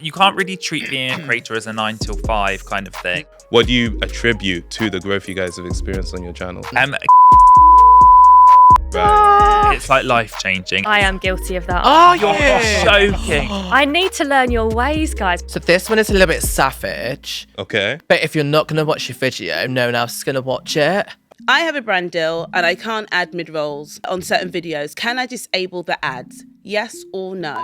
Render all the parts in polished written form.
You can't really treat being a creator as a 9 till 5 kind of thing. What do you attribute to the growth you guys have experienced on your channel? Right. It's like life-changing. I am guilty of that. Oh, You're joking. I need to learn your ways, guys. So this one is a little bit savage. Okay. But if you're not going to watch your video, no one else is going to watch it. I have a brand deal and I can't add mid-rolls on certain videos. Can I disable the ads? Yes or no?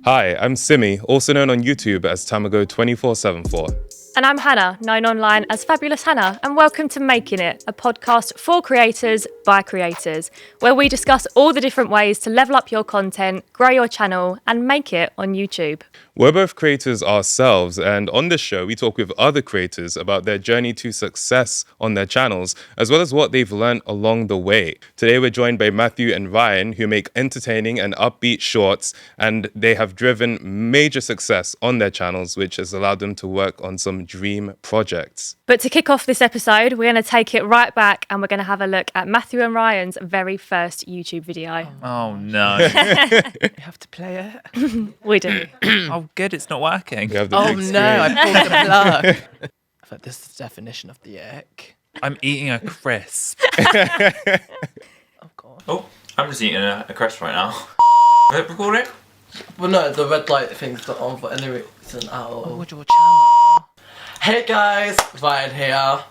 Hi, I'm Simi, also known on YouTube as Tamago2474. And I'm Hannah, known online as Fabulous Hannah, and welcome to Making It, a podcast for creators by creators, where we discuss all the different ways to level up your content, grow your channel, and make it on YouTube. We're both creators ourselves, and on this show, we talk with other creators about their journey to success on their channels, as well as what they've learned along the way. Today, we're joined by Matthew and Ryan, who make entertaining and upbeat shorts, and they have driven major success on their channels, which has allowed them to work on some dream projects. But to kick off this episode, we're going to take it right back and we're going to have a look at Matthew and Ryan's very first YouTube video. Oh, no. You have to play it. We do. Oh, good. It's not working. We have the Oh big no, I screen. pulled the plug. I thought this is the definition of the ick. I'm eating a crisp. Oh god. Oh, I'm just eating a crisp right now. Is it recording? Well no, the red light thing's not on for any reason at all. Oh, what's your channel? Hey guys, Ryan here.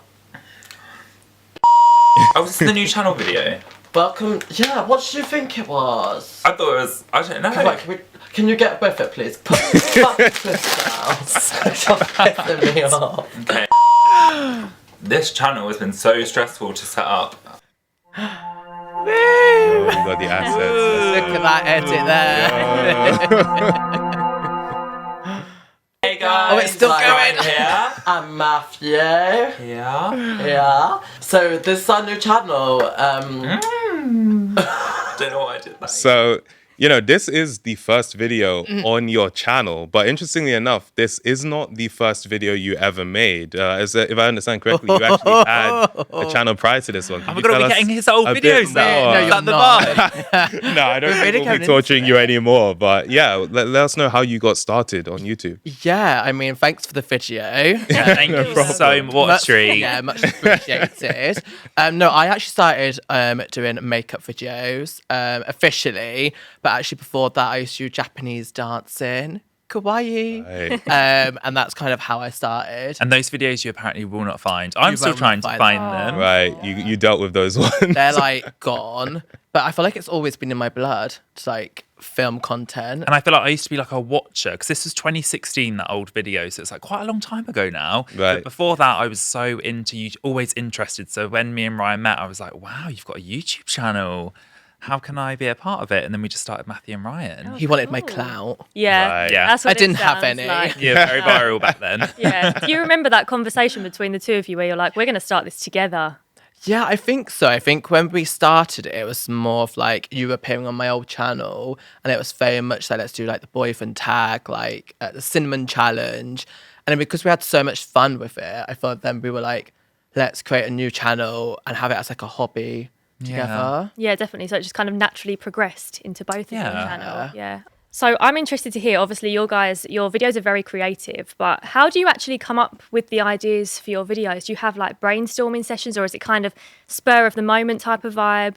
Oh, this is the new channel video. Welcome. Yeah, what did you think it was? I thought it was, I don't know. Right, can you get with it, please? Put this down. Stop pissing me off. Okay. This channel has been so stressful to set up. Oh, you got the assets. Look at that edit there. Hey guys, Oh, it's still Ryan going. here. I'm Matthew. Yeah. Yeah. So this is our new channel. Don't know why I did that. So, this is the first video on your channel, but interestingly enough, this is not the first video you ever made. If I understand correctly, you actually had a channel prior to this one. Am I going to be getting his old videos now? No, Is you're that the not. vibe? No, I don't really think we'll going be torturing into you anymore. But yeah, let us know how you got started on YouTube. Yeah, I mean, thanks for the video. Thank you so much. What a treat. Yeah, much appreciated. No, I actually started doing makeup videos officially, but actually before that, I used to do Japanese dancing, kawaii, Right. and that's kind of how I started. And those videos you apparently will not find. I'm You still won't trying to find find them. them. Right, you dealt with those ones. They're like gone, but I feel like it's always been in my blood to like film content. And I feel like I used to be like a watcher because this was 2016, that old video. So it's like quite a long time ago now. Right. But before that, I was so into you, always interested. So when me and Ryan met, I was like, wow, you've got a YouTube channel. How can I be a part of it? And then we just started Matthew and Ryan. He wanted my clout. Yeah, Right. Yeah. that's what I didn't it have sounds any. like. Yeah, very viral back then. Yeah. Do you remember that conversation between the two of you where you're like, we're going to start this together? Yeah, I think so. I think when we started it was more of like you appearing on my old channel, and it was very much like, let's do like the boyfriend tag, like the cinnamon challenge. And then because we had so much fun with it, I thought then we were like, let's create a new channel and have it as like a hobby together. Yeah, definitely. So it just kind of naturally progressed into both of your Yeah. channel. Yeah. So I'm interested to hear, obviously, your videos are very creative, but how do you actually come up with the ideas for your videos? Do you have like brainstorming sessions, or is it kind of spur of the moment type of vibe?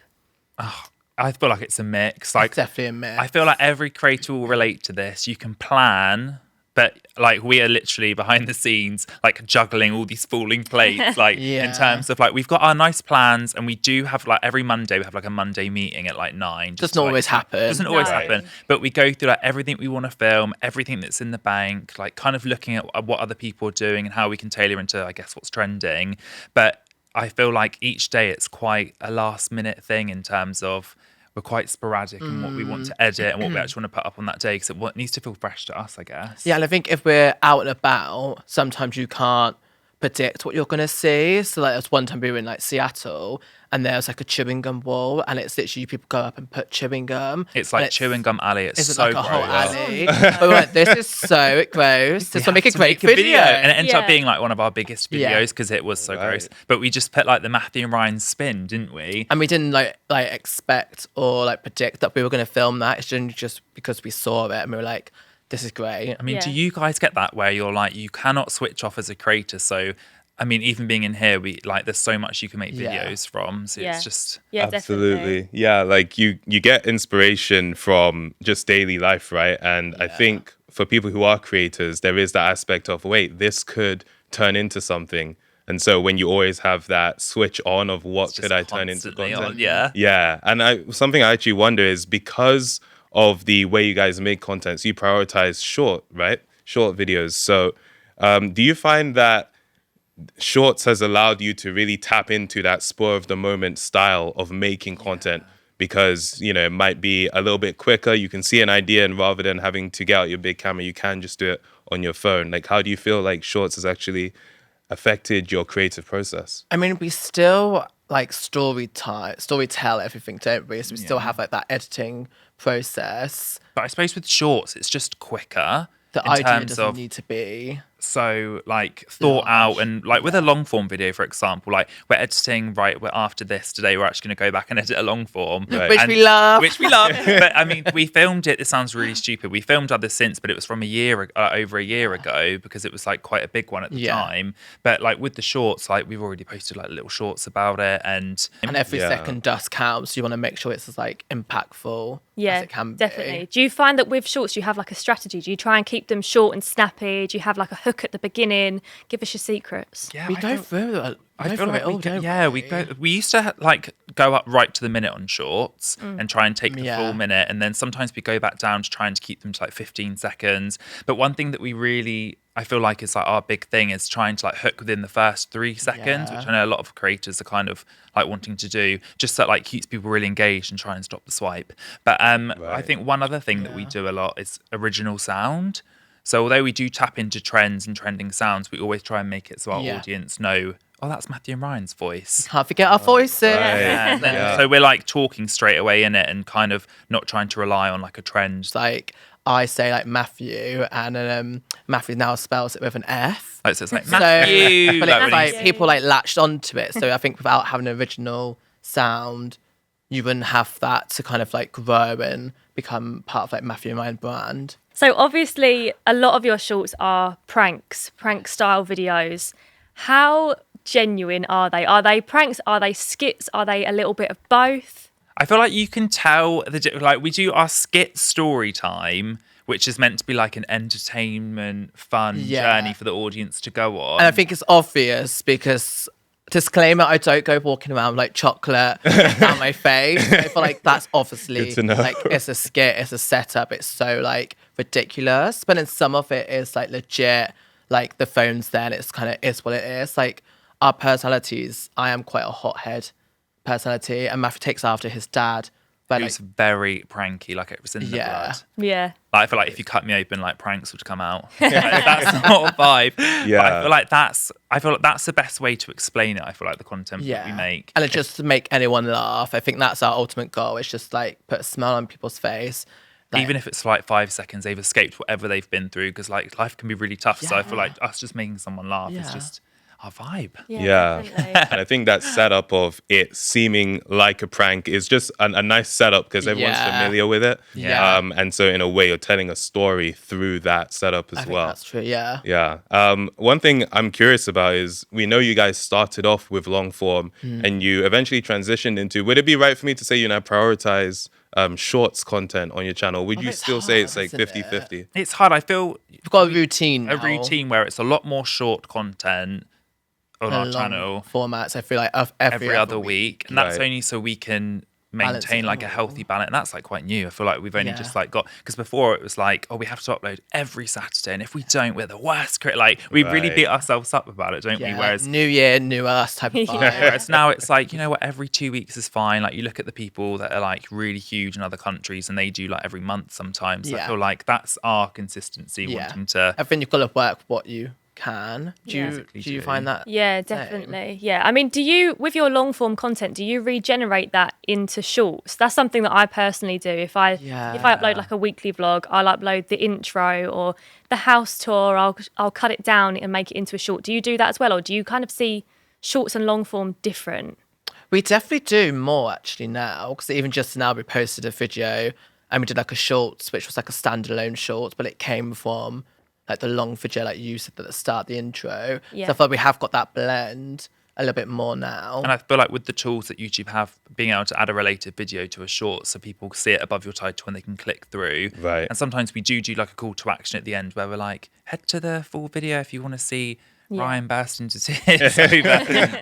I feel like it's a mix. Like, It's definitely a myth. I feel like every creator will relate to this. You can plan, but like we are literally behind the scenes, like juggling all these falling plates. Like Yeah. in terms of like, we've got our nice plans, and we do have like every Monday we have like a Monday meeting at like 9. Doesn't always happen. Doesn't always No. happen. But we go through like everything we want to film, everything that's in the bank, like kind of looking at what other people are doing and how we can tailor into, I guess, what's trending. But I feel like each day it's quite a last minute thing in terms of we're quite sporadic in what we want to edit and what we actually want to put up on that day, because it needs to feel fresh to us, I guess. Yeah, and I think if we're out and about, sometimes you can't predict what you're going to see. So like, there was one time we were in like Seattle, and there was like a chewing gum wall, and it's literally people go up and put chewing gum. It's like and chewing gum alley. It's It's so like a whole gross. alley. But we're like, this is so gross. This will make a To great make video. And it ended Yeah. up being like one of our biggest Yeah. videos because it was so Right. gross. But we just put like the Matthew and Ryan spin, didn't we? And we didn't like expect or like predict that we were going to film that. It's just because we saw it and we were like, this is great. I mean, do Yeah. you guys get that where you're like, you cannot switch off as a creator? So, I mean, even being in here, we like, there's so much you can make Yeah. videos from. So Yeah. it's just, Yeah, Absolutely. definitely. Yeah, like you get inspiration from just daily life, right? And I think for people who are creators, there is that aspect of, wait, this could turn into something. And so when you always have that switch on of what it's could just I turn into constantly content? on. Yeah. Yeah. And something I actually wonder is because of the way you guys make content, so you prioritize short, right? Short videos. So do you find that Shorts has allowed you to really tap into that spur of the moment style of making content? Because, you know, it might be a little bit quicker. You can see an idea, and rather than having to get out your big camera, you can just do it on your phone. Like, how do you feel like Shorts has actually affected your creative process? I mean, we still like story tell everything, don't we? So we still have like that editing process. But I suppose with shorts, it's just quicker. The in idea terms doesn't of need to be. so like thought out, and like with a long form video, for example, like we're editing we're after this today, we're actually going to go back and edit a long form, Right. Which and- we love. which we love. But I mean, we filmed it, this sounds really stupid, we filmed others since, but it was from over a year ago, because it was like quite a big one at the Yeah. time. But like with the shorts, like we've already posted like little shorts about it, and Every Yeah. second does count, so you want to make sure it's as like impactful Yeah, as it can definitely. be. Do you find that with shorts, you have like a strategy? Do you try and keep them short and snappy? Do you have like a hook at the beginning? Give us your secrets. yeah, We I go feel- through it. I feel like all, we go, don't yeah, we? we used to like go up right to the minute on shorts and try and take the Yeah. full minute, and then sometimes we go back down to trying to keep them to like 15 seconds. But one thing that we really, I feel like, is like our big thing is trying to like hook within the first 3 seconds, Yeah. which I know a lot of creators are kind of like wanting to do, just so like keeps people really engaged and try and stop the swipe. But I Right. think one other thing that we do a lot is original sound. So although we do tap into trends and trending sounds, we always try and make it so our Yeah. audience know, oh, that's Matthew and Ryan's voice. Can't forget our voices. Right. Yeah, and then- Yeah. So we're like talking straight away in it, and kind of not trying to rely on like a trend. It's like I say like Matthew, and Matthew now spells it with an F. Like, so it's like So, Matthew. but like, it's when like you- people like latched onto it. So I think without having an original sound, you wouldn't have that to kind of like grow and become part of like Matthew and Ryan brand. So obviously, a lot of your shorts are prank style videos. How genuine are they? Are they pranks? Are they skits? Are they a little bit of both? I feel like you can tell like we do our skit story time, which is meant to be like an entertainment, fun Yeah. journey for the audience to go on. And I think it's obvious because, disclaimer, I don't go walking around with, like chocolate down my face. I feel like that's obviously Good to know. like it's a skit, it's a setup, it's so like ridiculous. But then some of it is like legit, like the phone's there and it's kind of is what it is. Like our personalities, I am quite a hothead personality, and Matthew takes after his dad. But Who's like, very pranky, like it was in the Yeah. blood. Yeah. Like, I feel like if you cut me open, like pranks would come out. Like, that's not a vibe. Yeah. But I feel like that's the best way to explain it. I feel like the content that we make. And it's just to make anyone laugh. I think that's our ultimate goal. It's just like put a smile on people's face. Like, Even if it's like 5 seconds, they've escaped whatever they've been through, because like life can be really tough. So I feel like us just making someone laugh is Yeah. just our vibe. Yeah. definitely. And I think that setup of it seeming like a prank is just a nice setup because everyone's Yeah. familiar with it. Yeah. And so in a way, you're telling a story through that setup as I think well. that's true. Yeah. Yeah. One thing I'm curious about is we know you guys started off with long form and you eventually transitioned into, would it be right for me to say you now prioritize shorts content on your channel? Would you it's still say hard, it's like isn't it? 50-50? It's hard. I feel We've got a routine. a now. routine where it's a lot more short content on our Long channel formats. I feel like of every other week. And that's Right. only so we can Balance maintain it like a all. healthy balance. And that's like quite new. I feel like we've only Yeah. just like got, because before it was like, oh, we have to upload every Saturday, and if we don't, we're the worst. Like we really Right. beat ourselves up about it, don't we? Yeah, Whereas new year, new us type of vibe. Whereas now it's like, you know what, every 2 weeks is fine. Like you look at the people that are like really huge in other countries and they do like every month sometimes. So I Yeah. feel like that's our consistency, Yeah. wanting to. I think you've got to work what you can. Do Yeah. you Physically do you do. find that? Yeah, Same. definitely. Yeah. I mean, do you, with your long form content, do you regenerate that into shorts? That's something that I personally do. If I upload like a weekly vlog, I'll upload the intro or the house tour. I'll cut it down and make it into a short. Do you do that as well, or do you kind of see shorts and long form different? We definitely do more actually now, because even just now we posted a video and we did like a shorts, which was like a standalone shorts, but it came from like the long video, like you said at the start, the intro. Yeah. So I thought we have got that blend a little bit more now. And I feel like with the tools that YouTube have, being able to add a related video to a short so people see it above your title and they can click through. Right. And sometimes we do like a call to action at the end where we're like, head to the full video if you want to see Ryan burst into tears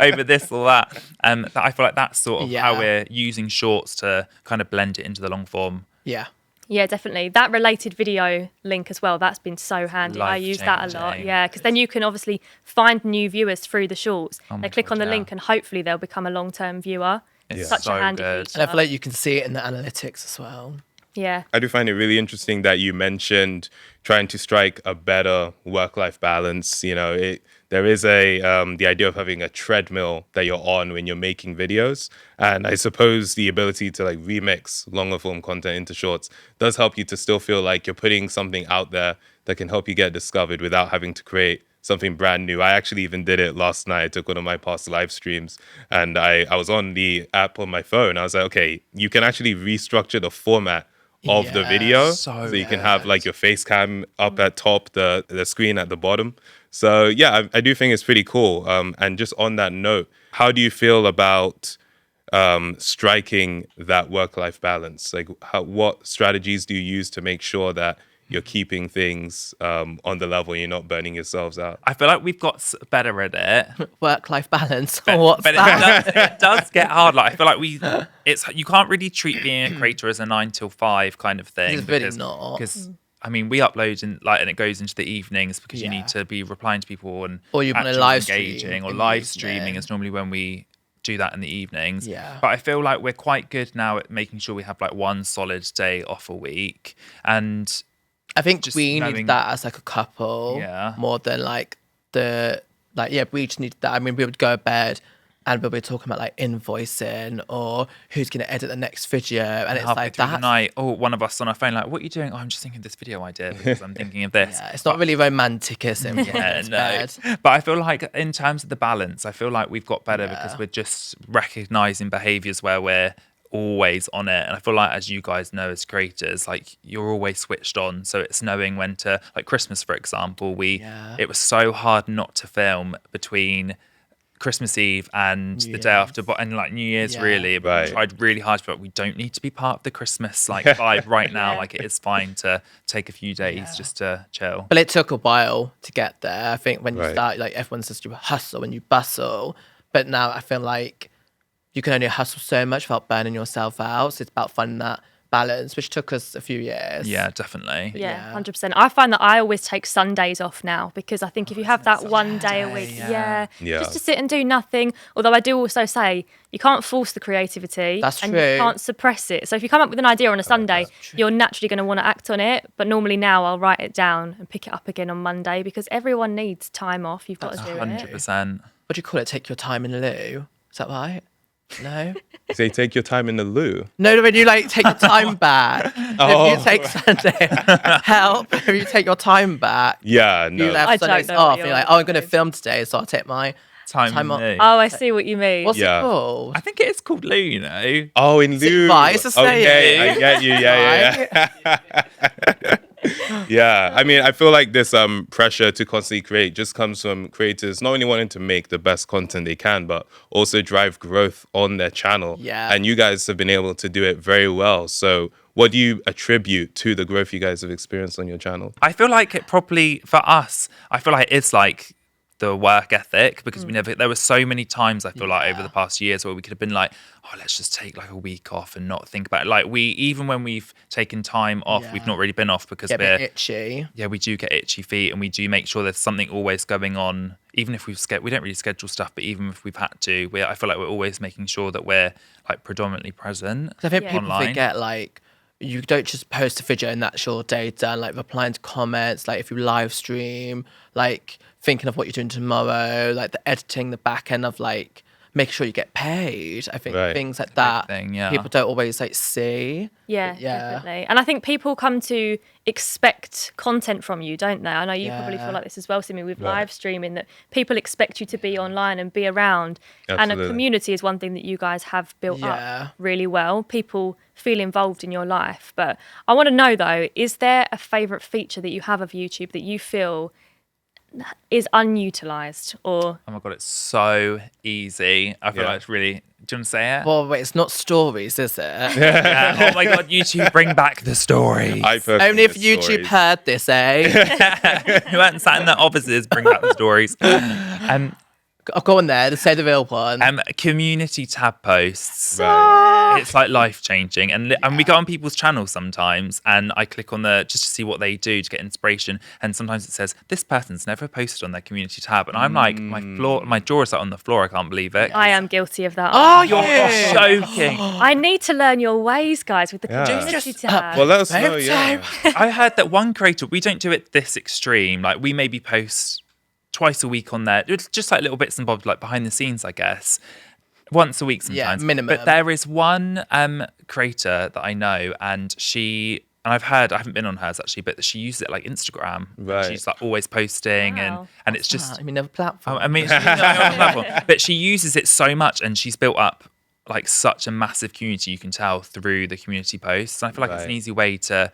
over this or that. I feel like that's sort of how we're using shorts to kind of blend it into the long form. Yeah. Yeah, definitely. That related video link as well, that's been so handy. I use that a lot. Life-changing. Yeah, because then you can obviously find new viewers through the shorts. Oh my they click God, on the yeah. link and hopefully they'll become a long-term viewer. It's Such so a handy good. feature. And I feel like you can see it in the analytics as well. Yeah. I do find it really interesting that you mentioned trying to strike a better work-life balance. You know, there is the idea of having a treadmill that you're on when you're making videos. And I suppose the ability to like remix longer form content into shorts does help you to still feel like you're putting something out there that can help you get discovered without having to create something brand new. I actually even did it last night. I took one of my past live streams and I was on the app on my phone. I was like, okay, you can actually restructure the format of the video so you can have like your face cam up at top, the screen at the bottom. So yeah, I do think it's pretty cool. And just on that note, how do you feel about striking that work-life balance? Like what strategies do you use to make sure that you're keeping things on the level, you're not burning yourselves out? I feel like we've got better at it. Work-life balance. What's But that? it does get hard. Like I feel like you can't really treat being a creator as a 9 till 5 kind of thing. It's really not. Because I mean, we upload and it goes into the evenings because you Yeah. need to be replying to people and Or you want to actually live stream engaging, or in the live evening. streaming is normally when we do that in the evenings. Yeah. But I feel like we're quite good now at making sure we have like one solid day off a week. And I think just we knowing- need that as like a couple more than like we just need that. I mean, we would go to bed and we'll be talking about like invoicing or who's going to edit the next video. And it's halfway like through the that. night, one of us on our phone, like, what are you doing? Oh, I'm just thinking of this video idea because I'm thinking of this. Yeah, it's not really romantic, is it? Yeah, It's no. bad. But I feel like in terms of the balance, I feel like we've got better because we're just recognizing behaviors where we're always on it. And I feel like, as you guys know as creators, like you're always switched on. So it's knowing when to, like Christmas, for example, it was so hard not to film between Christmas Eve and the day after, and like New Year's, really. But Right. we tried really hard to be like, we don't need to be part of the Christmas like vibe right now. Like it is fine to take a few days just to chill. But it took a while to get there. I think when you Right. start, like everyone says you hustle and you bustle. But now I feel like you can only hustle so much without burning yourself out. So it's about finding that balance, which took us a few years. Yeah, definitely. Yeah, 100%. I find that I always take Sundays off now because I think if you have that one day a week, Yeah. just to sit and do nothing. Although I do also say you can't force the creativity. That's and true. you can't suppress it. So if you come up with an idea on a Sunday, you're naturally going to want to act on it. But normally now I'll write it down and pick it up again on Monday because everyone needs time off. You've got to do it. 100%. What do you call it? Take your time in lieu. Is that right? No? Say take your time in the loo. No, when you like take your time back. If you take Sunday, help. If you take your time back, Yeah, no. you I left don't Sundays know what off. you're You're like, on oh, I'm going to about. film today, so I'll take my time off. Loo. Oh, I see what you mean. What's Yeah. it called? I think it is called Lou, you know. Oh, in lieu. right? It's a Okay, saying. I get you. Yeah. Yeah. I mean, I feel like this pressure to constantly create just comes from creators not only wanting to make the best content they can, but also drive growth on their channel. Yeah. And you guys have been able to do it very well. So what do you attribute to the growth you guys have experienced on your channel? I feel like it probably, for us, I feel like it's like the work ethic because there were so many times I feel like over the past years where we could have been like, oh, let's just take like a week off and not think about it. Like even when we've taken time off, we've not really been off because Get a bit itchy. yeah, we do get itchy feet and we do make sure there's something always going on. Even if we don't really schedule stuff, but even if we've had to, I feel like we're always making sure that we're like predominantly present. I think people online. forget like you don't just post a video and that's your day done. Like replying to comments, like if you live stream, like thinking of what you're doing tomorrow, like the editing, the back end of like making sure you get paid. I think Right. things like that thing, yeah. people don't always like see. Yeah, Yeah. definitely. And I think people come to expect content from you, don't they? I know you probably Yeah. feel like this as well, Simi, with Right. live streaming, that people expect you to be online and be around. And Absolutely. a community is one thing that you guys have built Yeah. up really well. People feel involved in your life. But I want to know, though, is there a favourite feature that you have of YouTube that you feel is unutilized or Oh my God, it's so easy. I feel Yeah. like it's really. Do you want to say it? Well, wait, it's not stories, is it? Yeah. Oh my God, YouTube, bring back the story. I personally Only if miss YouTube stories. heard this, eh? Who hadn't sat in their offices, bring back the stories. Oh, go on there, say the real one. Community tab posts. Right. It's like life changing, and we go on people's channels sometimes, and I click on just to see what they do to get inspiration. And sometimes it says this person's never posted on their community tab, and I'm like, my jaw is like on the floor. I can't believe it. I am guilty of that. Oh, You're yeah. joking. I need to learn your ways, guys, with the Yeah. community tab. Well, let us know. Same Yeah. I heard that one creator, we don't do it this extreme. Like we maybe post twice a week on there. It's just like little bits and bobs, like behind the scenes, I guess. Once a week sometimes. minimum. But there is one creator that I know, and I haven't been on hers actually, but she uses it like Instagram. Right. She's like always posting Wow. and it's just, I mean, a platform. I mean, she's not on the platform, but she uses it so much, and she's built up like such a massive community, you can tell through the community posts. And I feel like it's an Right. easy way to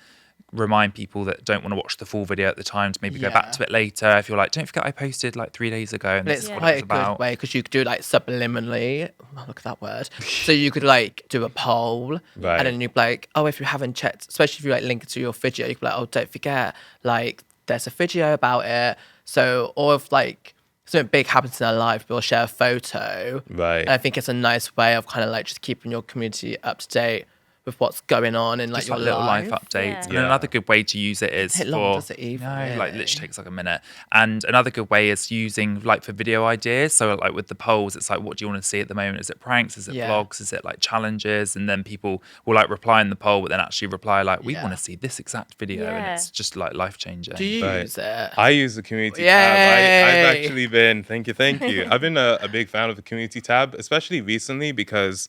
remind people that don't want to watch the full video at the time to maybe go Yeah. back to it later. If you're like, don't forget I posted like 3 days ago and But this it's is what quite it's a good about. way because you could do like subliminally. Oh, look at that word. So you could like do a poll, Right. and then you'd be like, oh, if you haven't checked, especially if you like link it to your video, you could be like, oh, don't forget, like there's a video about it. So, or if like something big happens in their life, we'll share a photo. Right. And I think it's a nice way of kind of like just keeping your community up to date with what's going on in like Just your like little life life. updates. Yeah. And Yeah. another good way to use it is Doesn't take long, does it even, no, like really? literally takes like a minute. And another good way is using like for video ideas. So like with the polls, it's like, what do you want to see at the moment? Is it pranks? Is it Yeah. vlogs? Is it like challenges? And then people will like reply in the poll, but then actually reply like, we Yeah. want to see this exact video, and Yeah. it's just like life changing. Do you Right. use it? I use the community Yay. tab. I've actually been, thank you. I've been a big fan of the community tab, especially recently because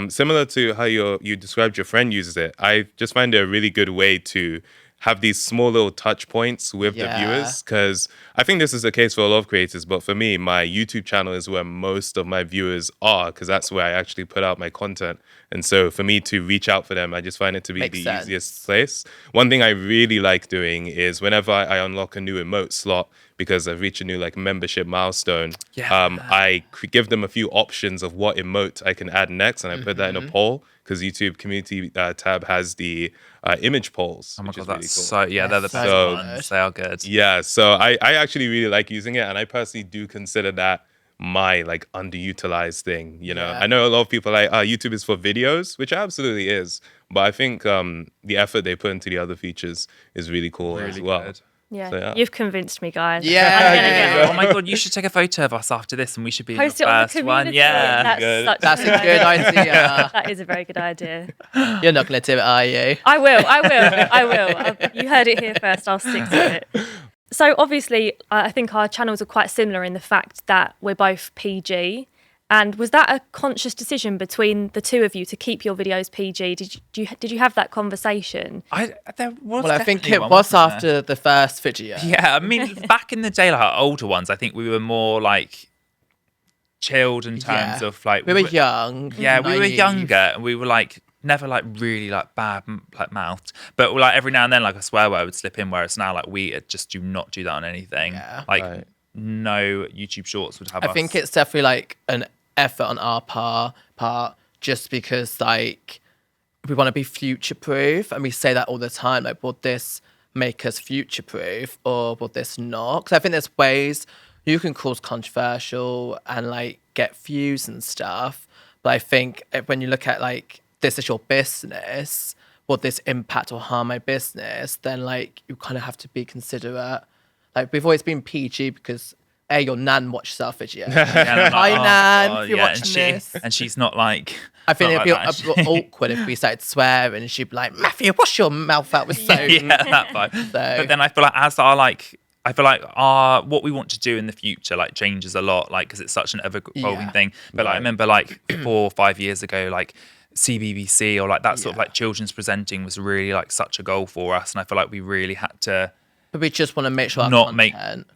similar to how you described your friend uses it, I just find it a really good way to have these small little touch points with the Yeah. viewers, because I think this is the case for a lot of creators, but for me, my YouTube channel is where most of my viewers are, because that's where I actually put out my content. And so for me to reach out for them, I just find it to be Makes the sense. easiest place. One thing I really like doing is whenever I unlock a new emote slot, because I've reached a new like membership milestone, I give them a few options of what emote I can add next, and I put that in a poll, because YouTube community tab has the image polls. Oh my which God, is really that's cool. so, yeah, they're the best So ones. They are good. Yeah, so I actually really like using it, and I personally do consider that my like underutilized thing. You know, Yeah. I know a lot of people are like, YouTube is for videos, which it absolutely is, but I think the effort they put into the other features is really cool as Really well. good. Yeah, So, yeah. you've convinced me, guys. Yeah. I'm gonna get Oh my God, you should take a photo of us after this, and we should be post in it the on the first community. one. Yeah. That's Good. such That's a good idea. That is a very good idea. You're not going to do it, are you? I will. You heard it here first. I'll stick to it. So obviously, I think our channels are quite similar in the fact that we're both PG. And was that a conscious decision between the two of you to keep your videos PG? Did you have that conversation? There was Well, I think definitely it one, was wasn't there? after the first video. Yeah, I mean, back in the day, like our older ones, I think we were more like chilled in terms Yeah. of like We were young. Yeah, we were naive. younger, and we were like never like really like bad like mouthed, but like every now and then like a swear word would slip in. Whereas now like we just do not do that on anything. Yeah. Like Right. no YouTube Shorts would have. I think it's definitely like an effort on our part just because like we want to be future proof, and we say that all the time, like, will this make us future proof or will this not? Because I think there's ways you can cause controversial and like get views and stuff, but I think when you look at like this is your business, will this impact or harm my business, then like you kind of have to be considerate. Like we've always been PG because your nan watches our video. Hi, Nan, if you're watching this. and she's not like. I think not it'd be like that, a bit awkward if we started swearing and she'd be like, Matthew, wash your mouth out with soap. yeah, that vibe. So- But then I feel like as our like I feel like our what we want to do in the future like changes a lot, like because it's such an ever evolving thing. But like, I remember like 4 or 5 years ago, like CBBC or like that sort of like children's presenting was really like such a goal for us, and I feel like we really had to But we just want to make sure our not make content.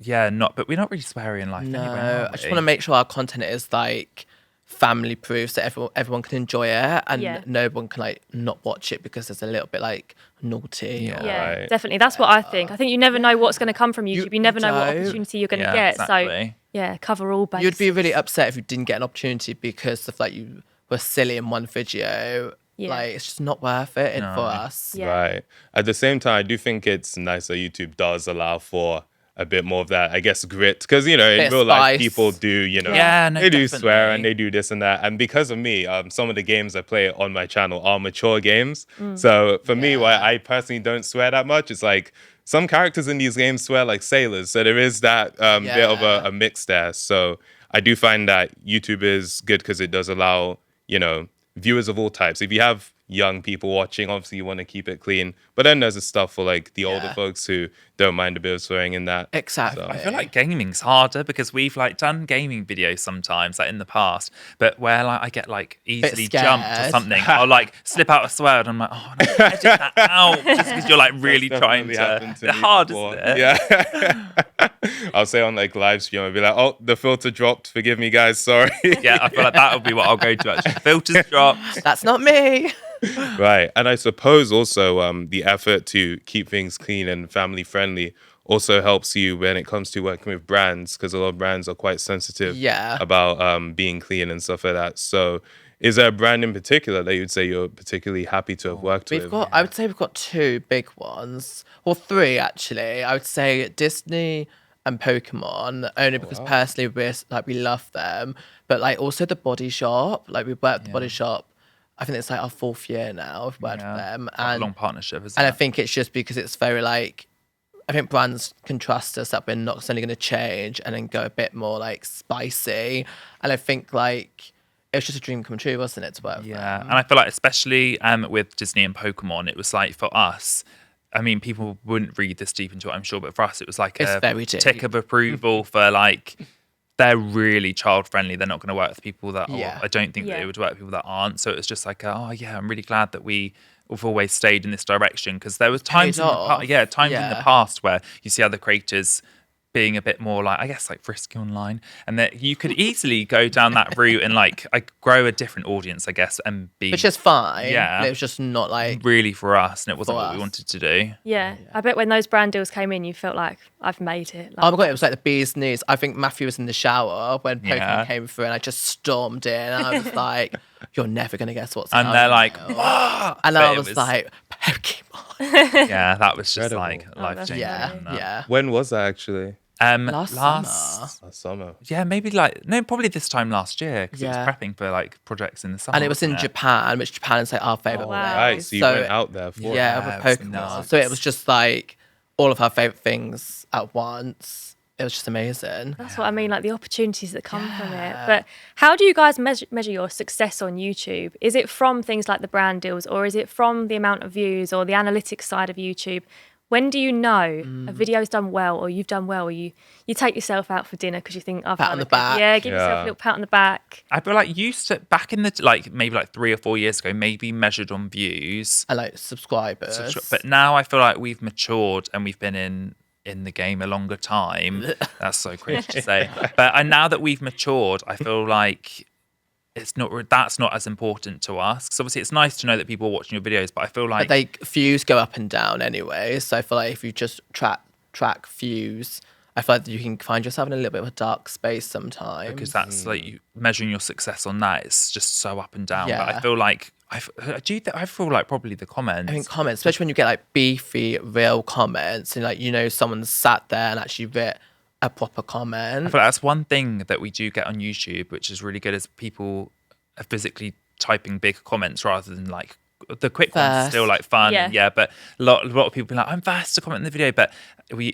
but we're not really swearing in life No, anyway. Are I just we? want to make sure our content is like family proof, so everyone can enjoy it, and no one can like not watch it because there's a little bit like naughty. Or... Yeah, Right. definitely. That's what I think. I think you never know what's going to come from YouTube. You never know what don't. opportunity you're going to Yeah, get. So exactly. yeah, cover all bases. You'd be really upset if you didn't get an opportunity because of like you were silly in one video. Yeah. Like it's just not worth it for us. Yeah. Right. At the same time, I do think it's nice that YouTube does allow for a bit more of that, I guess, grit. Because, you know, in Bit real life, spice. people do, you know, Yeah, no, they do swear definitely. and they do this and that. And because of me, some of the games I play on my channel are mature games. So for me, why I personally don't swear that much, it's like some characters in these games swear like sailors. So there is that bit of a mix there. So I do find that YouTube is good because it does allow, you know, viewers of all types. If you have young people watching, obviously you want to keep it clean. But then there's the stuff for like the older folks who don't mind a bit of swearing in that. Exactly. I feel like gaming's harder because we've like done gaming videos sometimes, like in the past, but where like I get like easily jumped or scared. something, I'll like slip out a swear and I'm like, oh no, edit that out, just because you're like really trying Definitely to. happened to It's me hard, before. isn't it? Yeah. I'll say on like live stream, I'll be like, oh, the filter dropped. Forgive me, guys. Sorry. Yeah, I feel like that would be what I'll go to actually. Filters dropped. That's not me. Right. And I suppose also the effort to keep things clean and family friendly also helps you when it comes to working with brands, because a lot of brands are quite sensitive about being clean and stuff like that. So is there a brand in particular that you'd say you're particularly happy to have worked with? I would say we've got 2 big ones, or 3 actually. I would say Disney and Pokemon, only because personally we love them, but like also the Body Shop. Like we worked at the Body Shop. I think it's like our 4th year now. We've worked with them, Quite a and long partnership, isn't and I it? think it's just because it's very like, I think brands can trust us that we're not suddenly going to change and then go a bit more like spicy. And I think like it was just a dream come true, wasn't it, to work with Yeah, them? and I feel like especially with Disney and Pokemon, it was like for us. I mean, people wouldn't read this deep into it, I'm sure, but for us, it was like It's a very deep. tick of approval for like they're really child friendly. They're not going to work with people that Yeah. I don't think that Yeah. they would work with people that aren't. So it's just like, oh yeah, I'm really glad that we've always stayed in this direction, because there was times in the off. in the Yeah. past where you see other creators being a bit more like, I guess, like frisky online, and that you could easily go down that route and like grow a different audience, I guess, and be Which is fine. Yeah. But it was just not like, really for us, and it wasn't For what we us. wanted to do. Yeah, I bet when those brand deals came in, you felt like I've made it. oh my God, it was like the bee's knees. I think Matthew was in the shower when Pokemon Yeah. came through, and I just stormed in, and I was like, you're never going to guess what's And going they're on like, now." "What?" And But I it was like, Pokemon. yeah, that was just like Incredible. life that's changing. Yeah. When was that actually? Last summer. Last summer. Yeah, maybe probably this time last year, because it was Yeah. prepping for like projects in the summer. And it was in wasn't Japan, which Japan is like our favorite wow. place. Right. So you So- went out there for it. Yeah, Yeah, with it was Pokemon. nuts. So it was just like all of our favorite things at once. It was just amazing. That's what I mean, like the opportunities that come from it. But how do you guys measure your success on YouTube? Is it from things like the brand deals, or is it from the amount of views or the analytics side of YouTube? When do you know a video's done well, or you've done well, or you take yourself out for dinner because you think I've Pat done on a the good- back. Yeah, give yourself Yeah. a little pat on the back. I feel like used to back in the like maybe like 3 or 4 years ago, maybe measured on views. And like subscribers. But now I feel like we've matured and we've been in the game a longer time. That's so cringe to say. But now that we've matured, I feel like that's not as important to us. Because obviously it's nice to know that people are watching your videos, but I feel like But views go up and down anyway. So I feel like if you just track views, I feel like you can find yourself in a little bit of a dark space sometimes. because that's like measuring your success on that, it's just so up and down. But Yeah. I feel like I feel like probably the comments. I mean, comments, especially when you get like beefy, real comments, and like someone's sat there and actually writ a proper comment. I feel like that's one thing that we do get on YouTube, which is really good, is people are physically typing big comments rather than like the quick ones are still like fun. Yeah. But a lot of people be like, I'm fast to comment in the video, but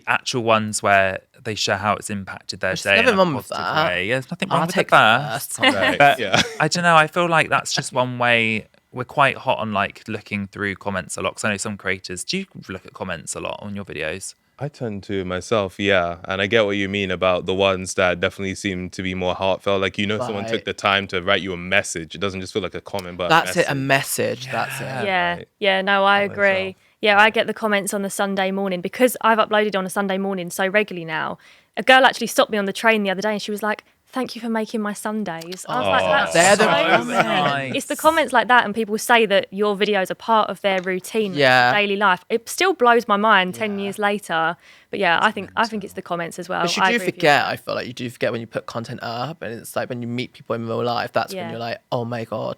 actual ones where they share how it's impacted their day nothing in a wrong with positive that. way. Yeah, there's nothing wrong I'll with take the the first. first. Right. But Yeah. I don't know. I feel like that's just one way. We're quite hot on like looking through comments a lot, because I know some creators. Do you look at comments a lot on your videos? I tend to myself, yeah. And I get what you mean about the ones that definitely seem to be more heartfelt. Like, someone took Right. the time to write you a message. It doesn't just feel like a comment, but That's it, a message. message. That's it. Yeah, right. yeah, no, I myself. agree. Yeah, I get the comments on the Sunday morning because I've uploaded on a Sunday morning so regularly now. A girl actually stopped me on the train the other day and she was like, "Thank you for making my Sundays." I was like, "That's They're the so comments. nice." It's the comments like that, and people say that your videos are part of their routine, Yeah. their daily life. It still blows my mind 10 years later. But yeah, I think it's the comments as well. But you I do agree with forget, I feel like you do forget when you put content up, and it's like when you meet people in real life, that's when Yeah. you're like, oh my God,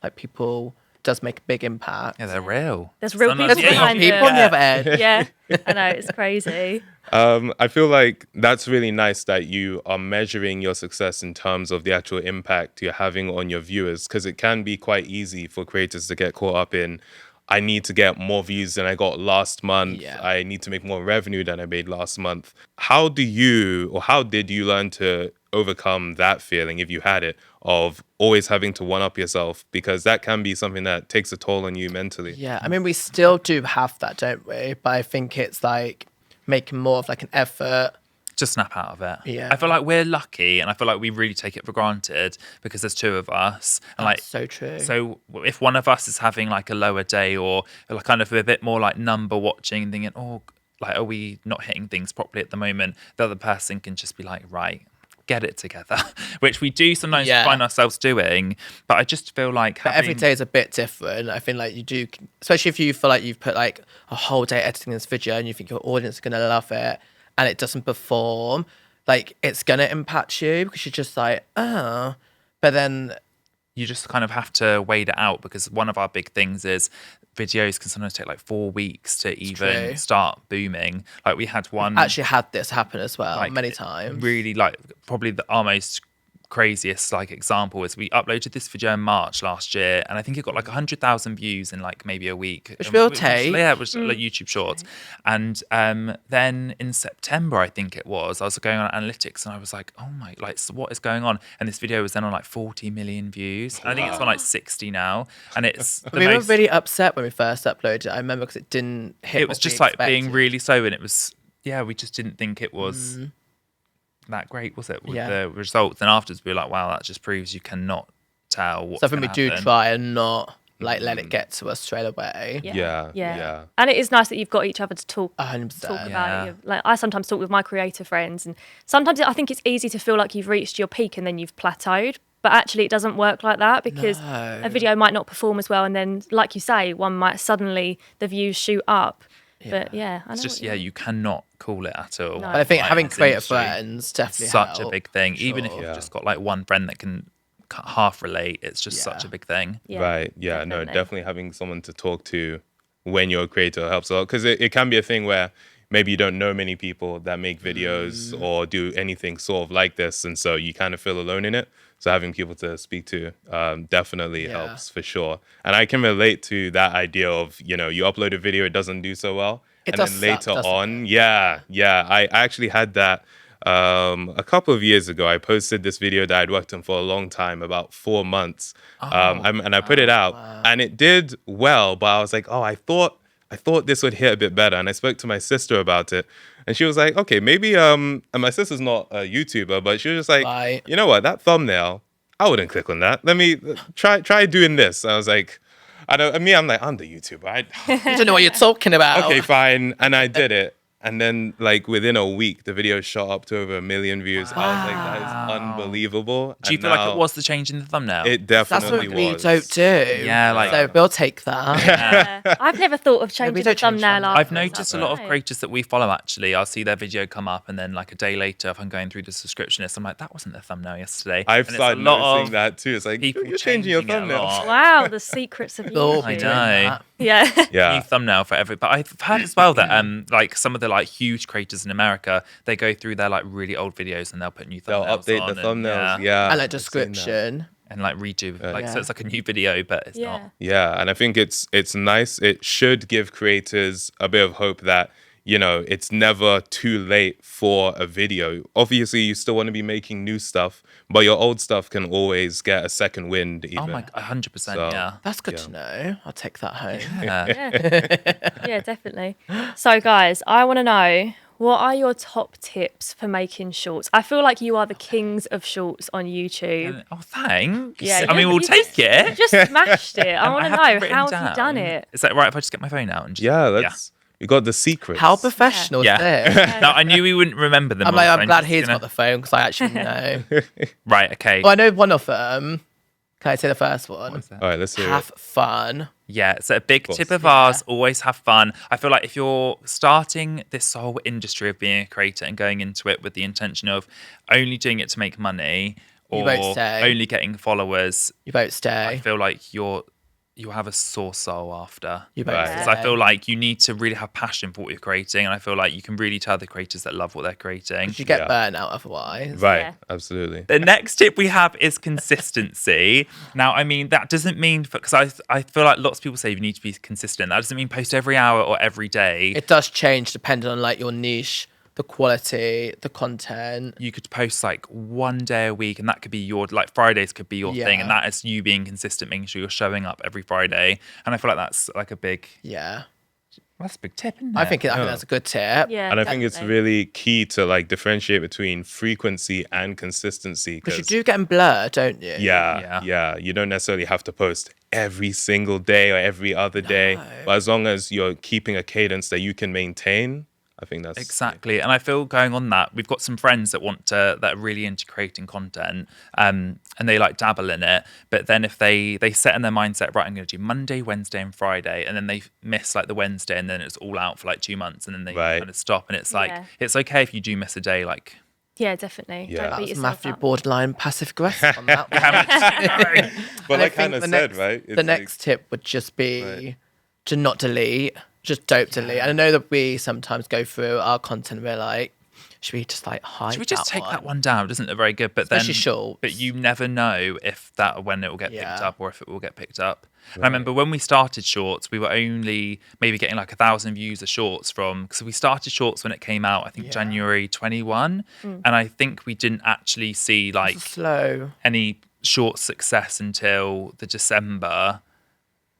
like people does make a big impact. Yeah, they're real. There's real Sometimes people There's real behind people it. on the other end. Yeah, I know, it's crazy. I feel like that's really nice that you are measuring your success in terms of the actual impact you're having on your viewers, because it can be quite easy for creators to get caught up in, I need to get more views than I got last month. Yeah. I need to make more revenue than I made last month. How did you learn to overcome that feeling, if you had it, of always having to one up yourself? Because that can be something that takes a toll on you mentally. Yeah, I mean, we still do have that, don't we? But I think it's like making more of like an effort. Just snap out of it. Yeah. I feel like we're lucky, and I feel like we really take it for granted because there's two of us, and That's so true. So if one of us is having like a lower day or like kind of a bit more like number watching and thinking, oh, like, are we not hitting things properly at the moment? The other person can just be like, right, get it together, which we do sometimes Yeah. find ourselves doing. But I just feel like But every day is a bit different. I think like you do, especially if you feel like you've put like a whole day editing this video and you think your audience is going to love it and it doesn't perform, like it's going to impact you because you're just like, oh. But then, you just kind of have to wait it out, because one of our big things is videos can sometimes take like 4 weeks to even true. start booming. Like we had one actually had this happen as well like, many times. really like probably our most craziest like example is we uploaded this video in March last year, and I think it got like 100,000 views in like maybe a week, Which will take. yeah, it was like YouTube Shorts. And then in September, I think it was, I was going on analytics and I was like, oh my, like, so what is going on? And this video was then on like 40 million views, and I think it's on like 60 now, and it's the We were most, really upset when we first uploaded it. I remember because it didn't hit. it was what we just like being expected. really slow, and it was, yeah, we just didn't think it was that great, was it, with Yeah. the results? And afterwards we were like, wow, that just proves you cannot tell what's So I think we gonna do happen. try and not like let it get to us straight away. Yeah. And it is nice that you've got each other to talk 100%. about Yeah. it. Like I sometimes talk with my creator friends, and sometimes I think it's easy to feel like you've reached your peak and then you've plateaued. But actually, it doesn't work like that, because No. a video might not perform as well, and then, like you say, one might suddenly the views shoot up. But yeah, I know It's just, what you yeah, mean. you cannot call it at all. No. But I think Like, having in this creative industry, friends definitely such a help, big thing. for Even if sure. you've just got like one friend that can half relate, it's just such a Yeah. big thing. Yeah, Right. Yeah. No, definitely. definitely having someone to talk to when you're a creator helps a lot, because it can be a thing where maybe you don't know many people that make videos or do anything sort of like this. And so you kind of feel alone in it. So having people to speak to definitely Yeah. helps for sure. And I can relate to that idea of, you upload a video, it doesn't do so well. It And does then suck, later doesn't on, yeah. I actually had that a couple of years ago. I posted this video that I'd worked on for a long time, about 4 months. And I put it out and it did well, but I was like, oh, I thought this would hit a bit better. And I spoke to my sister about it, and she was like, okay, maybe, and my sister's not a YouTuber, but she was just like, Right. you know what, that thumbnail, I wouldn't click on that. Let me try doing this. And I was like, I'm the YouTuber. You don't know what you're talking about. Okay, fine. And I did it. And then, like, within a week, the video shot up to over 1 million views. I was like, that is unbelievable. Do you And feel like now it was the change in the thumbnail? It That's definitely what we was. don't do. Yeah, like- So we'll take that. Yeah. I've never thought of changing the don't change thumbnail. thumbnails. I've afterwards. noticed a lot of creators that we follow, actually, I'll see their video come up, and then like a day later, if I'm going through the subscription list, I'm like, that wasn't the thumbnail yesterday. I've And it's started a lot noticing of that too. It's like, people you're changing your changing it a thumbnail. lot. Wow, the secrets of They'll YouTube. be I doing know. that. Yeah. New Yeah. thumbnail for every, but I've heard as well that like some of the like huge creators in America, they go through their like really old videos and they'll put new They'll thumbnails update on the thumbnails. and, Yeah. And like I've seen that. description. and like redo like so Yeah. it's like a new video, but it's Yeah. not. Yeah, and I think it's nice. It should give creators a bit of hope that it's never too late for a video. Obviously, you still want to be making new stuff, but your old stuff can always get a second wind even. Oh my, 100%, So- yeah. That's good to know. I'll take that home. Yeah, definitely. So, guys, I want to know, what are your top tips for making shorts? I feel like you are the kings of shorts on YouTube. Oh, thanks. Yeah, I mean, we'll you take it. Just smashed it. I want to have know, it written how have you done down. it? Is that right if I just get my phone out and just... Yeah, we got the secrets. How professional is this? No, I knew we wouldn't remember them. I'm on like, the I'm phone, glad just he's gonna- got the phone because I actually know. Right, okay. Well, I know one of them. Can I say the first one? All right, let's hear Have fun. Yeah, so a big course. tip of ours, always have fun. I feel like if you're starting this whole industry of being a creator and going into it with the intention of only doing it to make money You or won't stay. only getting followers, You won't I stay. feel like you'll have a sore soul after. You won't Right. stay. So I feel like you need to really have passion for what you're creating, and I feel like you can really tell the creators that love what they're creating. You get Yeah. burnt out otherwise. Right, Yeah. absolutely. The next tip we have is consistency. Now, I mean, that doesn't mean, because I feel like lots of people say you need to be consistent. That doesn't mean post every hour or every day. It does change depending on like your niche, the quality, the content. You could post like one day a week, and that could be like Fridays could be your thing, Yeah. and that is you being consistent, making sure you're showing up every Friday. And I feel like that's like a big tip, isn't it? I think that's a good tip. Yeah, And I think it's definitely. really key to like differentiate between frequency and consistency. Because you do get them blurred, don't you? Yeah. You don't necessarily have to post every single day or every other day. But as long as you're keeping a cadence that you can maintain, I think that's Exactly. And I feel going on that, we've got some friends that that are really into creating content, and they like dabble in it. But then if they set in their mindset, right, I'm going to do Monday, Wednesday and Friday, and then they miss like the Wednesday, and then it's all out for like 2 months, and then they Right. kind of stop. And it's like, Yeah. it's okay if you do miss a day, like... Yeah, definitely. Yeah. Don't beat That's yourself Matthew up. borderline passive aggressive on that one. But And I like think Hannah the said, next- right? The next tip would just be to not delete. Just don't delete. And I know that we sometimes go through our content. We're like, should we just like hide? Should we just take that one down? It doesn't look very good, but Especially then shorts. But you never know when it will get picked Yeah. up or if it will get picked up. And I remember when we started shorts, we were only maybe getting like 1,000 views of shorts because we started shorts when it came out, I think January 21, and I think we didn't actually see like Slow. any short success until the December.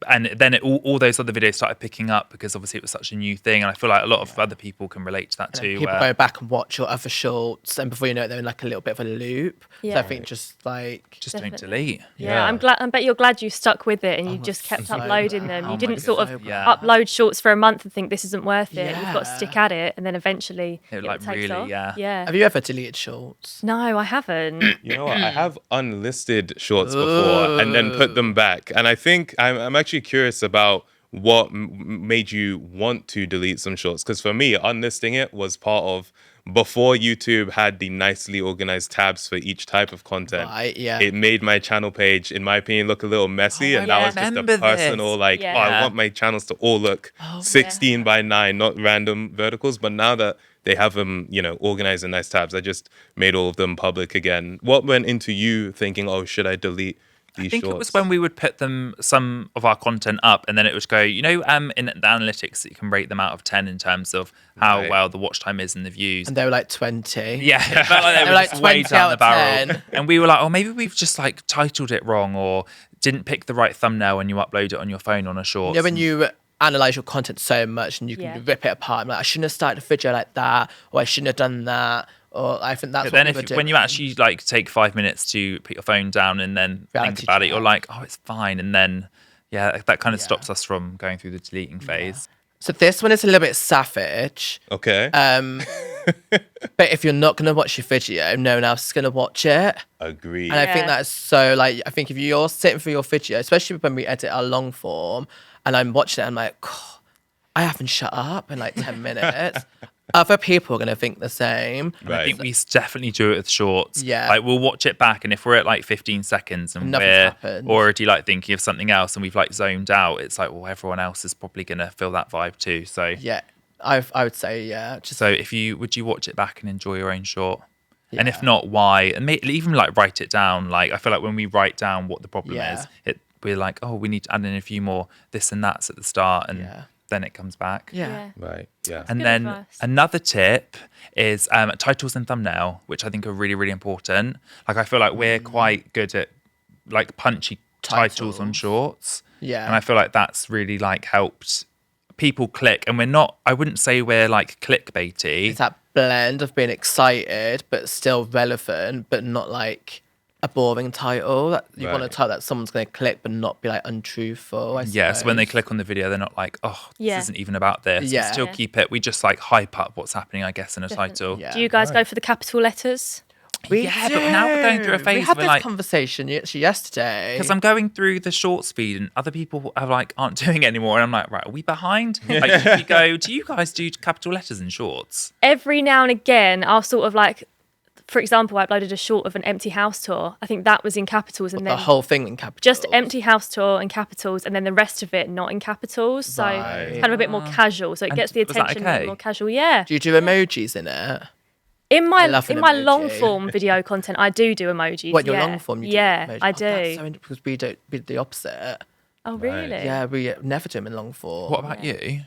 And then all those other videos started picking up because obviously it was such a new thing. And I feel like a lot of other people can relate to that too. People go back and watch your other shorts, and before you know it, they're in like a little bit of a loop. So I Yeah. think just like just don't Definitely. delete. Yeah, I'm glad. I bet you're glad you stuck with it and you Oh, just kept so uploading glad. them. Oh You my didn't sort of goodness. Yeah. upload shorts for a month and think this isn't worth it. You've got to Yeah. stick at it, and then eventually It, it like, takes really, off. yeah. Yeah. have you ever deleted shorts? No, I haven't. You know what? I have unlisted shorts before and then put them back. And I think I'm actually curious about what made you want to delete some shorts. Because for me, unlisting it was part of before YouTube had the nicely organized tabs for each type of content. Right, yeah. It made my channel page, in my opinion, look a little messy. Oh, and I that was just a remember personal, this. like, Yeah. oh, I want my channels to all look 16 by 9, not random verticals. But now that they have them, organized in nice tabs, I just made all of them public again. What went into you thinking, oh, should I delete these I think shorts? it was when we would put some of our content up, and then it would go, in the analytics, you can rate them out of 10 in terms of how Right. well the watch time is and the views. And they were like 20. Yeah, it felt like they were like just way 20 down out the of barrel. 10. And we were like, oh, maybe we've just like titled it wrong or didn't pick the right thumbnail when you upload it on your phone on a short. You know, when you analyze your content so much and you can Yeah. rip it apart. I'm like, I shouldn't have started a video like that, or I shouldn't have done that, or I think that's But what then we were when you doing. actually like take 5 minutes to put your phone down and then Reality think about it, check. you're like, oh, it's fine. And then, that kind of stops us from going through the deleting phase. So this one is a little bit savage. Okay. But if you're not going to watch your video, no one else is going to watch it. Agreed. And I think Yeah. that's so, like, I think if you're sitting through your video, especially when we edit our long form, and I'm watching it, I'm like, "God, I haven't shut up in like 10 minutes. Other people are going to think the same. And I Right. think we definitely do it with shorts. Yeah. Like we'll watch it back, and if we're at like 15 seconds and Nothing's we're happened. already like thinking of something else and we've like zoned out, it's like, well, everyone else is probably gonna feel that vibe too. So Yeah, I would say, yeah. Just so would you watch it back and enjoy your own short? And if Yeah. not, why? And even like write it down. Like I feel like when we write down what the problem Yeah. is, we're like, oh, we need to add in a few more this and that's at the start, and Yeah. then it comes back. Yeah. Right. Yeah. And Good then advice. another tip is titles and thumbnail, which I think are really, really important. Like I feel like we're quite good at like punchy titles on Titles. shorts. Yeah. And I feel like that's really like helped people click. And I wouldn't say we're like clickbaity. It's that blend of being excited but still relevant, but not like a boring title. That you want a Right. title that someone's going to click but not be like untruthful. I Yeah, so when they suppose. click on the video, they're not like, oh, this Yeah. isn't even about this. We Yeah. still Yeah. keep it. We just like hype up what's happening, I guess, in a title. Yeah. Do you guys go for the capital letters? We Yeah, but now we're going through a do. phase We had where, this like- conversation actually yesterday. Because I'm going through the shorts feed and other people are like aren't doing it anymore, and I'm like, right, are we behind? Like, do you guys do capital letters in shorts? Every now and again, I'll sort of like, for example, I uploaded a short of an empty house tour. I think that was in capitals, and the then whole thing in capitals. just empty house tour in capitals, and then the rest of it not in capitals. So Right. it's kind of a bit more casual. So it And gets the was that attention a okay? bit more casual. Yeah. Do you do emojis in it? In my love an emoji. long form video content, I do emojis. What, your yeah. long form? You Yeah, do emojis? I Oh, do. that's so because we do the opposite. Oh, really? Yeah, we never do them in long form. What about you?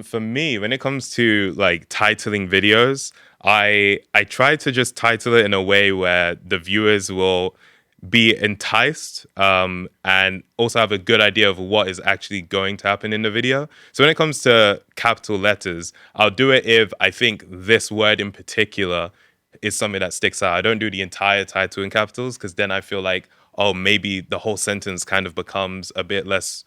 For me, when it comes to like titling videos, I try to just title it in a way where the viewers will be enticed and also have a good idea of what is actually going to happen in the video. So when it comes to capital letters, I'll do it if I think this word in particular is something that sticks out. I don't do the entire title in capitals because then I feel like, oh, maybe the whole sentence kind of becomes a bit less,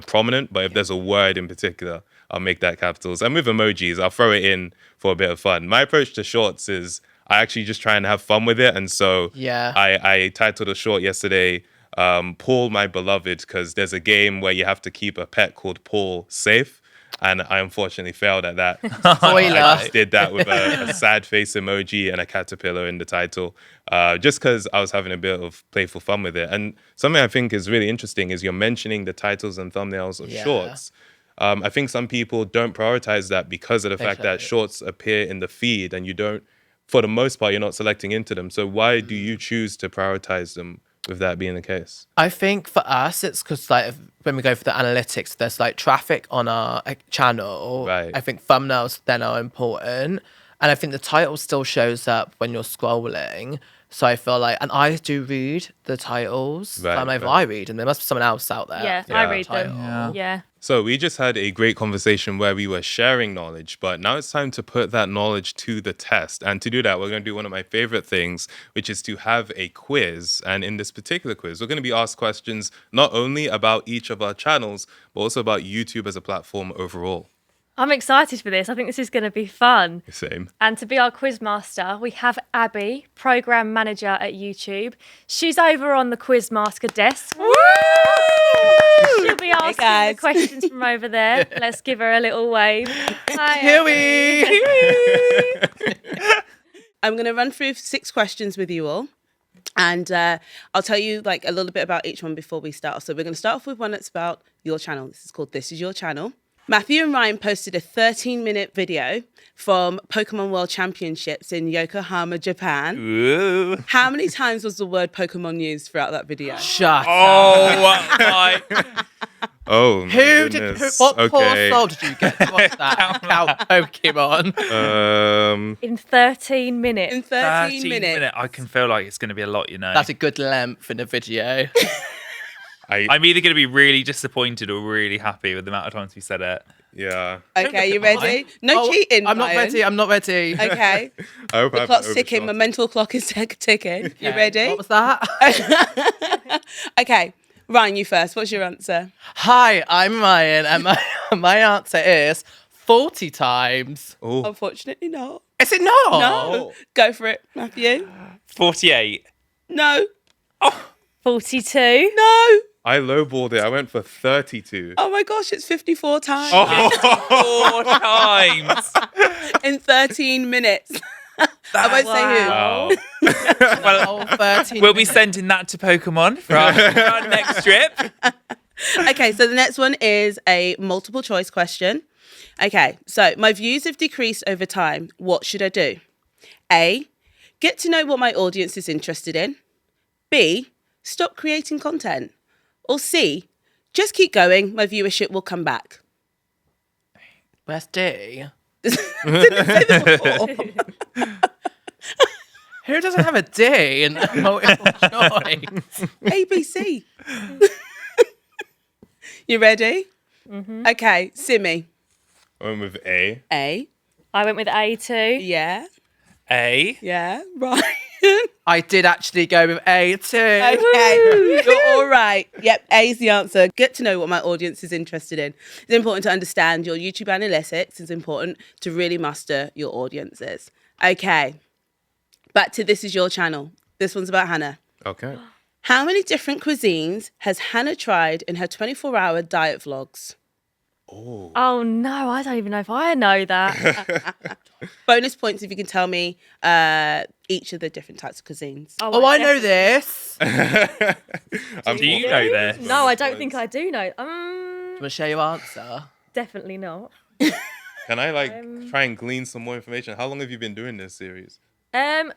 prominent. But if there's a word in particular, I'll make that capitals. And with emojis, I'll throw it in for a bit of fun. My approach to shorts is I actually just try and have fun with it. And so Yeah. I titled a short yesterday, Paul, My Beloved, because there's a game where you have to keep a pet called Paul safe. And I unfortunately failed at that. Spoiler. I just did that with a sad face emoji and a caterpillar in the title, just because I was having a bit of playful fun with it. And something I think is really interesting is you're mentioning the titles and thumbnails of Yeah. shorts. I think some people don't prioritize that because of the fact that Exactly. shorts appear in the feed and you don't, for the most part, you're not selecting into them. So why do you choose to prioritize them with that being the case? I think for us, it's because like when we go for the analytics, there's like traffic on our channel. Right. I think thumbnails then are important, and I think the title still shows up when you're scrolling. So I feel like, and I do read the titles. Right, I don't know if right. I read, and there must be someone else out there. Yeah, for I the read them. title. Yeah. So we just had a great conversation where we were sharing knowledge, but now it's time to put that knowledge to the test. And to do that, we're going to do one of my favorite things, which is to have a quiz. And in this particular quiz, we're going to be asked questions not only about each of our channels, but also about YouTube as a platform overall. I'm excited for this. I think this is going to be fun. Same. And to be our quiz master, we have Abi, program manager at YouTube. She's over on the quiz master desk. She'll be asking the guys. questions from over there. Let's give her a little wave. Hi, Here Abi. I'm going to run through 6 questions with you all. And I'll tell you like a little bit about each one before we start. So we're going to start off with one that's about your channel. This is called This Is Your Channel. Matthew and Ryan posted a 13-minute video from Pokemon World Championships in Yokohama, Japan. Ooh. How many times was the word Pokemon used throughout that video? Shut up. Oh my! Oh, my Who goodness. what poor Okay. soul did you get to watch that count Pokemon? In 13 minutes. In 13 minutes. I can feel like it's going to be a lot, That's a good length in a video. I'm either going to be really disappointed or really happy with the amount of times we said it. Yeah. Okay, you ready? No Oh, cheating, I'm not Ryan. ready. I'm not ready. Okay, I hope the I've clock's ticking. My overshot. mental clock is ticking. You Okay, ready? What was that? Okay, Ryan, you first. What's your answer? Hi, I'm Ryan, and my answer is 40 times. Oh, Unfortunately, not. Is it not? No. Go for it, Matthew. 48. No. 42. No. I lowballed it. I went for 32. Oh my gosh, it's 54 times 4 times. in 13 minutes. I won't say who. Wow. Oh, 13 We'll be sending that to Pokemon for our next trip. Okay, so the next one is a multiple choice question. Okay, so my views have decreased over time. What should I do? A, get to know what my audience is interested in. B, stop creating content. Or C, just keep going. My viewership will come back. Where's D? Didn't say this before. Who doesn't have a D in multiple choice? ABC. You ready? Mm-hmm. Okay, Simi. I went with A. A. I went with A too. Yeah. A. Yeah. Right. I did actually go with A too. Okay, you're all right. Yep, A is the answer. Get to know what my audience is interested in. It's important to understand your YouTube analytics. It's important to really master your audiences. Okay, back to This Is Your Channel. This one's about Hannah. Okay. How many different cuisines has Hannah tried in her 24-hour diet vlogs? Oh no, I don't even know if I know that. Bonus points if you can tell me each of the different types of cuisines. Oh, I know this. Do you know this? No, I don't think I do know. Do you want to share your answer? Definitely not. Can I try and glean some more information? How long have you been doing this series?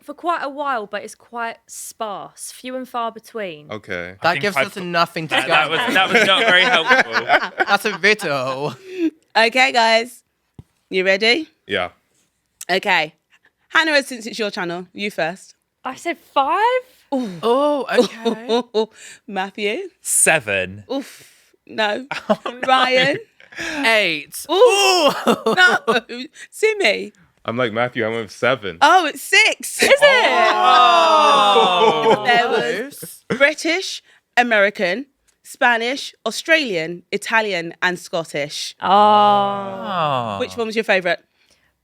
For quite a while, but it's quite sparse, few and far between. Okay. That think gives I've us got- nothing to go. That was not very helpful. That's a riddle. Okay, guys, you ready? Yeah. Okay, Hannah, since it's your channel, you first. I said 5. Oh, okay. Matthew. 7. Oof. No. Ryan. 8. Ooh. No. Simi. I'm like Matthew. I went with 7. Oh, it's 6. Is it? Oh. There was British, American, Spanish, Australian, Italian, and Scottish. Oh. Which one was your favourite?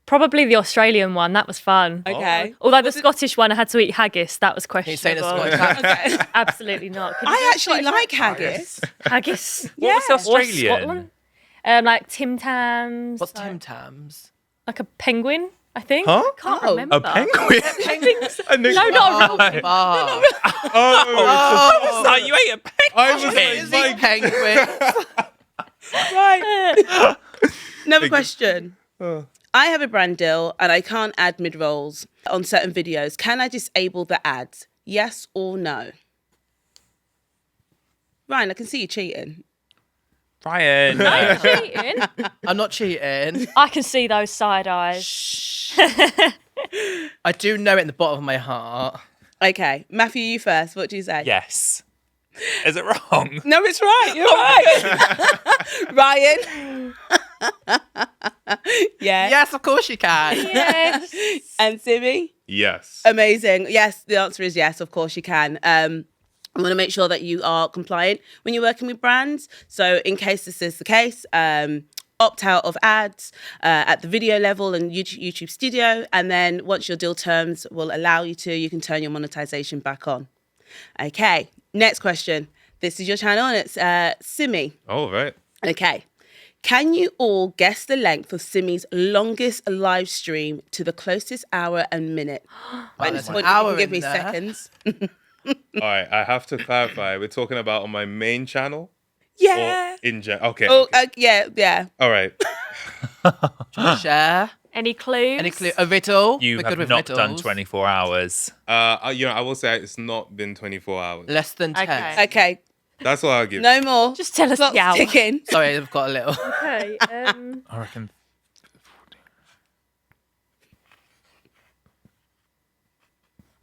Probably the Australian one. That was fun. Okay. Although the Scottish one, I had to eat haggis. That was He's saying questionable. it's Scottish. Okay. Absolutely not. Could you I do actually Scottish like haggis. haggis. What was Or Australian? Scotland. Like Tim Tams. What's like, Tim Tams? Like a penguin, I think. Huh? I can't Oh. remember. A penguin? No, not a real penguin. Oh, Oh, So you ate a penguin. I was is like, he penguin? Right. Another question. I have a brand deal and I can't add mid-rolls on certain videos. Can I disable the ads? Yes or no? Ryan, I can see you cheating. Ryan. I'm cheating. I'm not cheating. I can see those side eyes. I do know it in the bottom of my heart. Okay, Matthew, you first. What do you say? Yes. Is it wrong? No, it's right. You're right. Ryan. Yeah. Yes, of course you can. Yes. And Simi? yes. Amazing. Yes, the answer is yes, of course you can. I want to make sure that you are compliant when you're working with brands. So in case this is the case, opt out of ads at the video level and YouTube Studio. And then once your deal terms will allow you to, you can turn your monetization back on. Okay, next question. This is your channel and it's Simi. Oh, right. Okay. Can you all guess the length of Simi's longest live stream to the closest hour and minute? At this there's an point, you hour can give in me there. seconds. All right. I have to clarify. We're talking about on my main channel? Yeah. Or in general? Okay. Oh, okay. yeah. All right. Share. Any clues? Any clue? A riddle? You We're good have with not done riddles. 24 hours. I will say it's not been 24 hours. Less than 10. Okay. Okay, That's what I'll give. no more. Just tell us Clock's the hour. ticking. Sorry, I've got a little. Okay. I reckon.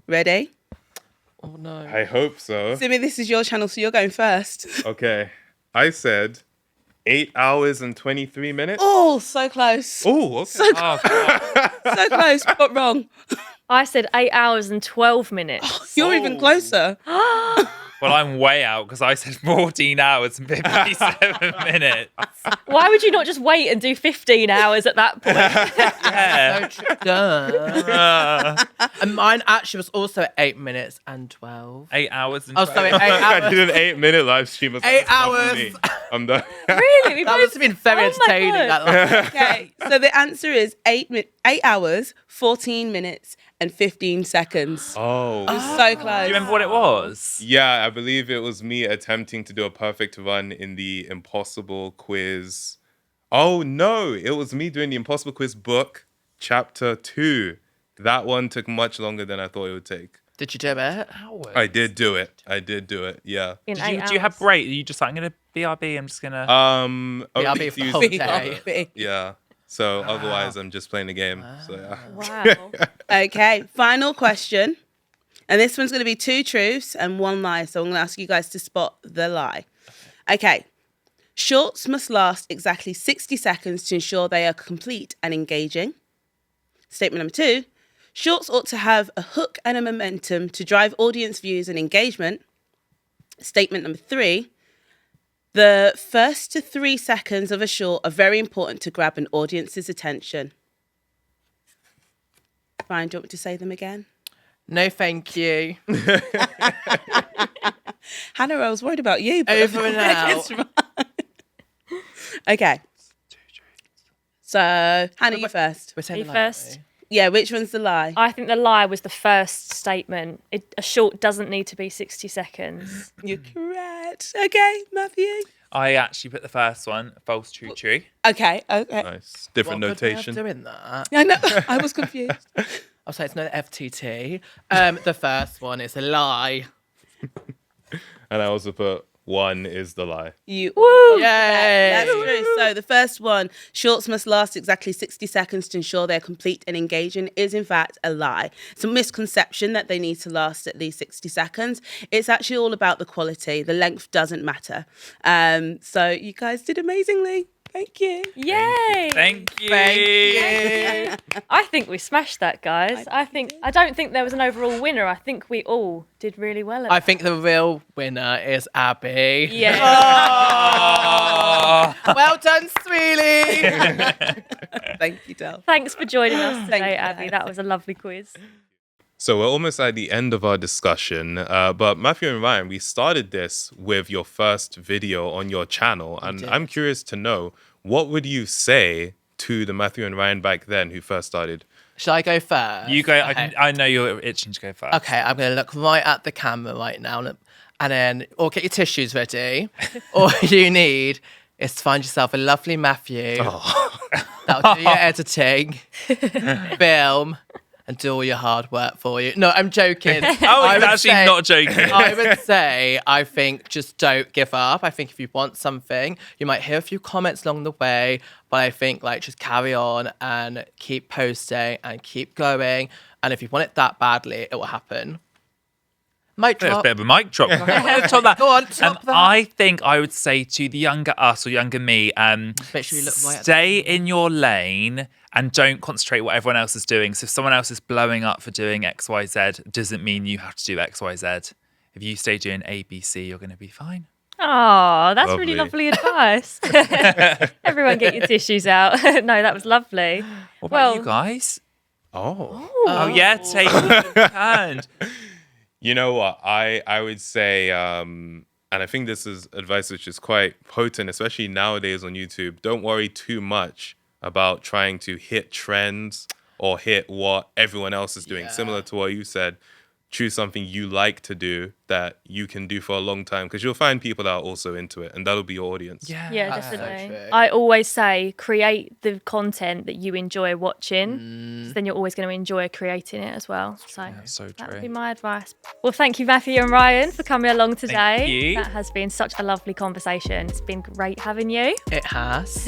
Ready? Oh no. I hope so. Simi, this is your channel, so you're going first. Okay. I said 8 hours and 23 minutes. Oh, so close. Oh, okay. So close, but wrong. I said 8 hours and 12 minutes. You're even closer. Well, I'm way out because I said 14 hours and 57 minutes. Why would you not just wait and do 15 hours at that point? Yeah. So duh. And mine actually was also 8 minutes and 12. 8 hours and Oh, 12. sorry, 8 I hours. did an 8-minute live stream. 8 That's enough for hours. me. I'm done. Really? We That both- must have been very Oh my entertaining. God. That last. Okay, so the answer is 8 hours, 14 minutes, and 15 seconds. Oh. So close. Do you remember what it was? Yeah, I believe it was me attempting to do a perfect run in the Impossible Quiz. Oh, no. It was me doing the Impossible Quiz book, chapter 2. That one took much longer than I thought it would take. Did you do it? I did do it. Yeah. in Do 8 you, hours. do you have break? Are you just like, I'm going to BRB, I'm just going to... Only BRB for the whole Tuesday. day. Big. Yeah. So otherwise, I'm just playing the game. So yeah. Wow. Okay, final question. And this one's going to be 2 truths and 1 lie. So I'm going to ask you guys to spot the lie. Okay. Shorts must last exactly 60 seconds to ensure they are complete and engaging. Statement number 2. Shorts ought to have a hook and a momentum to drive audience views and engagement. Statement number 3. The first to 3 seconds of a short are very important to grab an audience's attention. Ryan, do you want me to say them again? No, thank you. Hannah, I was worried about you. But Over and out. Okay. So, Hannah, you first. We're saying You the first. lie. Yeah, which one's the lie? I think the lie was the first statement. A short doesn't need to be 60 seconds. You're correct. Okay, Matthew. I actually put the first one, false, true, true. Okay. Nice. Different What good way of notation. doing that? I know. I was confused. I'll say it's no FTT. The first one is a lie. And I also put 1 is the lie. You. Woo! Yay! That's true. So the first one, shorts must last exactly 60 seconds to ensure they're complete and engaging, is in fact a lie. It's a misconception that they need to last at least 60 seconds. It's actually all about the quality. The length doesn't matter. So you guys did amazingly. Thank you. Yay! Thank you. Thank you. I think we smashed that, guys. I don't think there was an overall winner. I think we all did really well at I think the real winner is Abby. Yeah. Well done, Sweelie. Thank you, Del. Thanks for joining us Thank today, you. Abby. That was a lovely quiz. So we're almost at the end of our discussion, but Matthew and Ryan, we started this with your first video on your channel, and did. I'm curious to know, what would you say to the Matthew and Ryan back then who first started? Shall I go first? You go. Okay. I know you're itching to go first. Okay, I'm going to look right at the camera right now, and then, or get your tissues ready. All you need is to find yourself a lovely Matthew. That'll do your editing, film, and do all your hard work for you. No, I'm joking. Oh, I he's would actually say- not joking. I would say, I think just don't give up. I think if you want something, you might hear a few comments along the way, but I think like just carry on and keep posting and keep going. And if you want it that badly, it will happen. Mic There's a drop. bit of a mic drop. Top that. Go on, top that. I think I would say to the younger us or younger me, Make sure you look right at the stay in your lane and don't concentrate what everyone else is doing. So if someone else is blowing up for doing X, Y, Z, doesn't mean you have to do X, Y, Z. If you stay doing A, B, C, you're going to be fine. Oh, that's really Lovely. lovely advice. Everyone get your tissues out. No, that was lovely. What about you guys? Oh. Oh, yeah, take a hand. You know what? I would say, and I think this is advice which is quite potent, especially nowadays on YouTube. Don't worry too much about trying to hit trends or hit what everyone else is doing. Yeah. Similar to what you said, choose something you like to do that you can do for a long time, because you'll find people that are also into it, and that'll be your audience. Yeah. Yeah, That's so definitely. true. I always say create the content that you enjoy watching. So then you're always going to enjoy creating it as well. So, so that would true. be my advice. Well, thank you, Matthew and Ryan, for coming along today. you. That has been such a lovely conversation. It's been great having you. It has.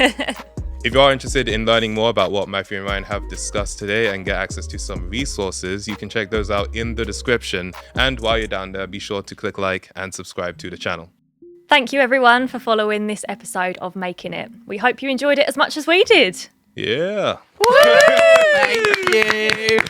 If you are interested in learning more about what Matthew and Ryan have discussed today and get access to some resources, you can check those out in the description. And while you're down there, be sure to click like and subscribe to the channel. Thank you, everyone, for following this episode of Making It. We hope you enjoyed it as much as we did. Yeah. Thank you.